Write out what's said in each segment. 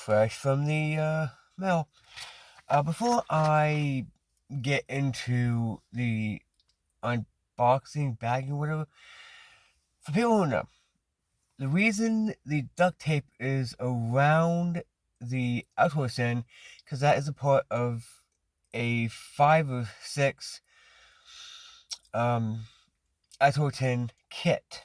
fresh from the mail. Before I get into the unboxing, bagging, whatever, for people who know, the reason the duct tape is around the outdoor stand, because that is a part of a 5 or 6 outdoor tin kit.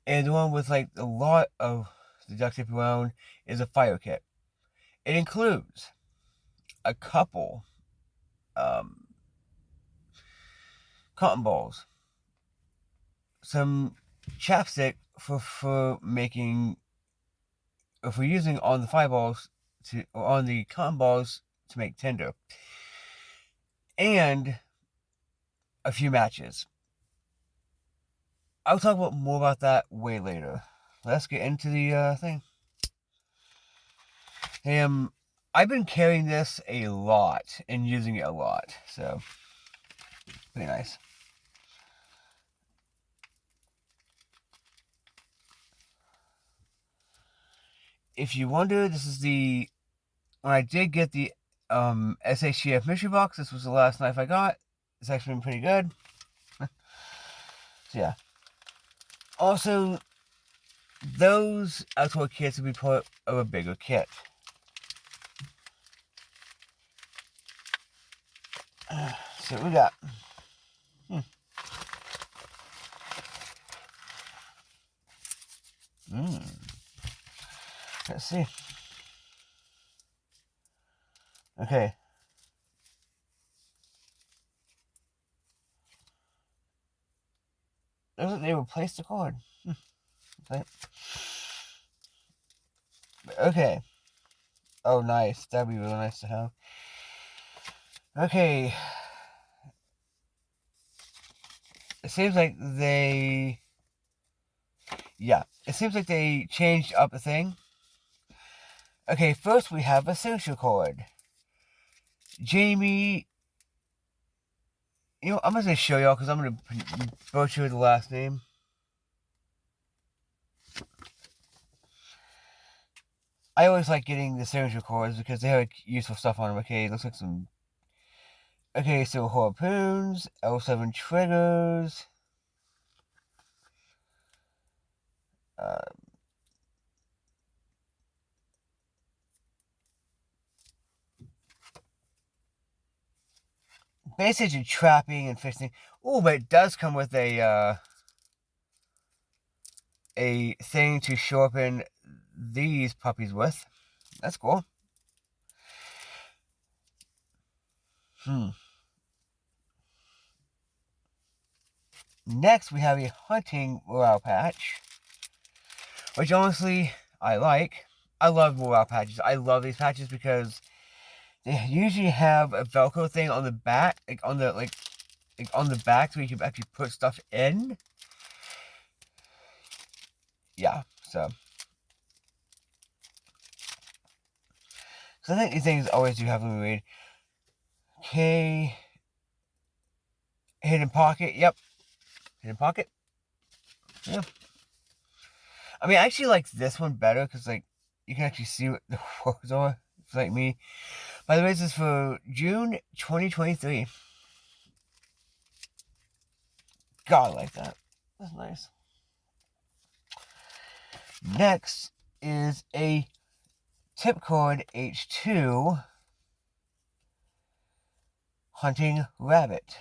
And the one with like a lot of the duct tape around is a fire kit. It includes a couple cotton balls, some chapstick for making, or for using on the fireballs or on the cotton balls to make tinder, and a few matches. I'll talk more about that way later. Let's get into the thing. I've been carrying this a lot and using it a lot, so pretty nice. If you wonder, this is when I did get the SHTF mystery box, this was the last knife I got. It's actually been pretty good. So yeah. Also, those outdoor kits will be part of a bigger kit. So what we got? Let's see. Okay. Looks like they replaced the cord. Okay. Oh, nice. That'd be really nice to have. Okay. It seems like they changed up the thing. Okay, first we have a signature cord. Jamie, I'm just going to show y'all because I'm going to butcher the last name. I always like getting the signature cords because they have useful stuff on them. Okay, it looks like some... Okay, so harpoons, L7 triggers, basically trapping and fishing. Oh, but it does come with a thing to sharpen these puppies with. That's cool. Next, we have a hunting morale patch, which honestly I like. I love morale patches. I love these patches because they usually have a Velcro thing on the back, on the back, so you can actually put stuff in. Yeah, so I think these things always do have them read. Okay, hidden pocket. Yep, hidden pocket. Yeah. I mean, I actually like this one better because you can actually see what the words are. It's like me. By the way, this is for June 2023. God, I like that. That's nice. Next is a Tipcord H2 hunting rabbit.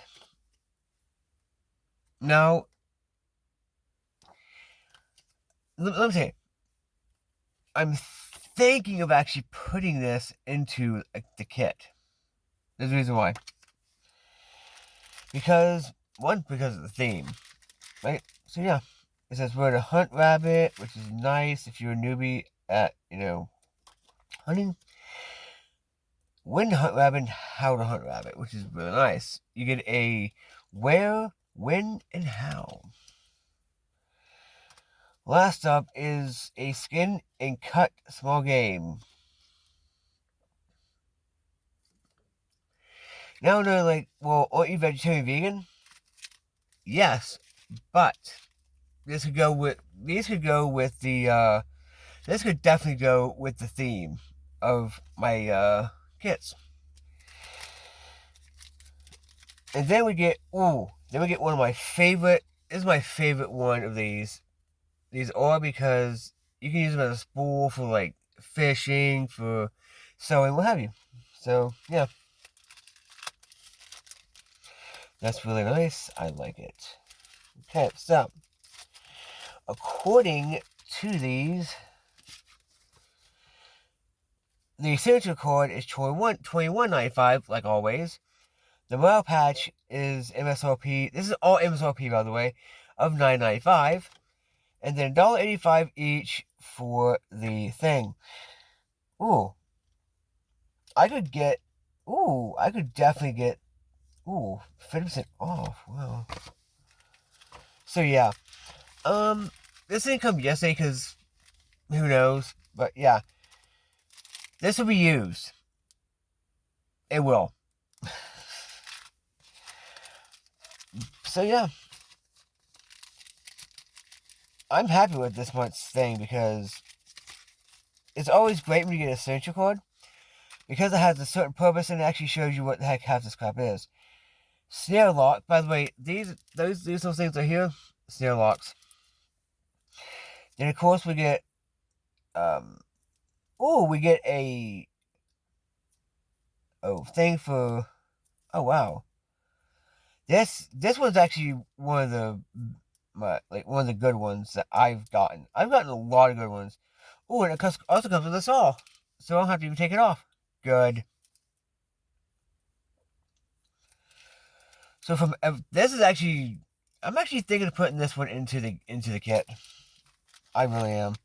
Now, let me say, I'm thinking of actually putting this into the kit. There's a reason why. Because of the theme, right? So yeah, it says where to hunt rabbit, which is nice if you're a newbie at, hunting. When to hunt rabbit and how to hunt rabbit, which is really nice. You get a where, when, and how. Last up is a skin and cut small game. Now they're well, aren't you vegetarian vegan? Yes, but these could go with the this could definitely go with the theme of my kits. And then we get one of my favorite. This is my favorite one of these. These are because you can use them as a spool for like fishing, for sewing, what have you. So yeah, that's really nice. I like it. Okay, so according to these, the signature card is $21.95, like always. The morale patch is MSRP. This is all MSRP, by the way, of $9.95, and then $1.85 each for the thing. Ooh, I could definitely get 50% off. Wow. So yeah, this didn't come yesterday because who knows, but yeah, this will be used. It will. So yeah, I'm happy with this month's thing because it's always great when you get a signature card because it has a certain purpose and it actually shows you what the heck half this crap is. Snare lock, by the way, these little things are here, snare locks. Then of course we get we get a thing for, oh wow. This one's actually one of the good ones that I've gotten. I've gotten a lot of good ones. Oh, and it also comes with a saw, so I don't have to even take it off. Good. So this is actually, I'm actually thinking of putting this one into the kit. I really am.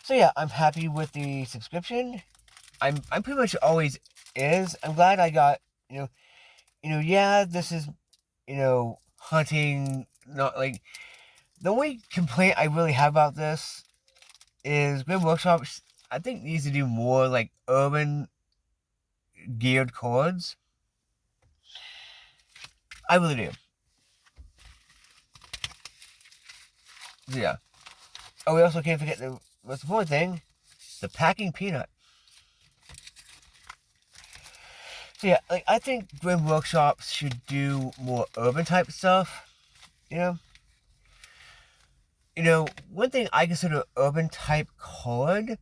So yeah, I'm happy with the subscription. I'm pretty much always is. I'm glad I got yeah, this is hunting, not like, the only complaint I really have about this is Grim Workshop, I think, needs to do more like urban geared cards. I really do. So yeah. Oh, we also can't forget the most important thing, the packing peanut. So yeah, like, I think Grim Workshops should do more urban type stuff. One thing I consider urban type card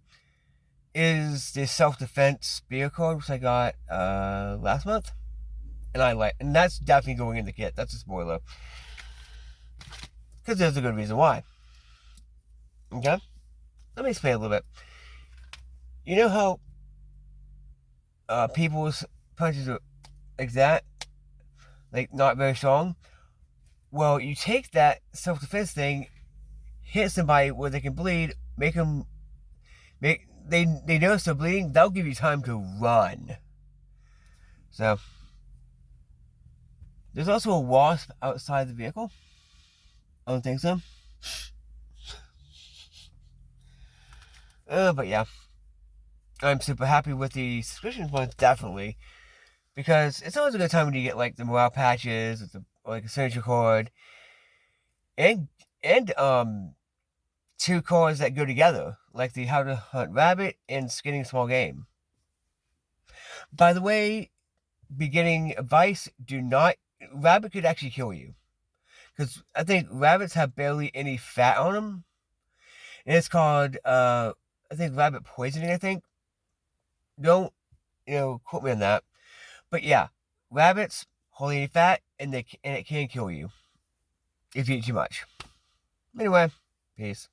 is the self-defense spear card, which I got last month. And that's definitely going in the kit. That's a spoiler. Because there's a good reason why. Okay? Let me explain a little bit. You know how people's punches are like that? Like, not very strong? Well, you take that self-defense thing, hit somebody where they can bleed, they notice they're bleeding, that'll give you time to run. So, there's also a wasp outside the vehicle. I don't think so. But yeah, I'm super happy with the subscription one, definitely, because it's always a good time when you get like the morale patches, or like a signature card, and two cards that go together, like the How to Hunt Rabbit and Skinning Small Game. By the way, beginning advice: rabbit could actually kill you, because I think rabbits have barely any fat on them, and it's called I think rabbit poisoning. I think. Don't quote me on that, but yeah, rabbits hardly any fat, and it can kill you if you eat too much. Anyway, peace.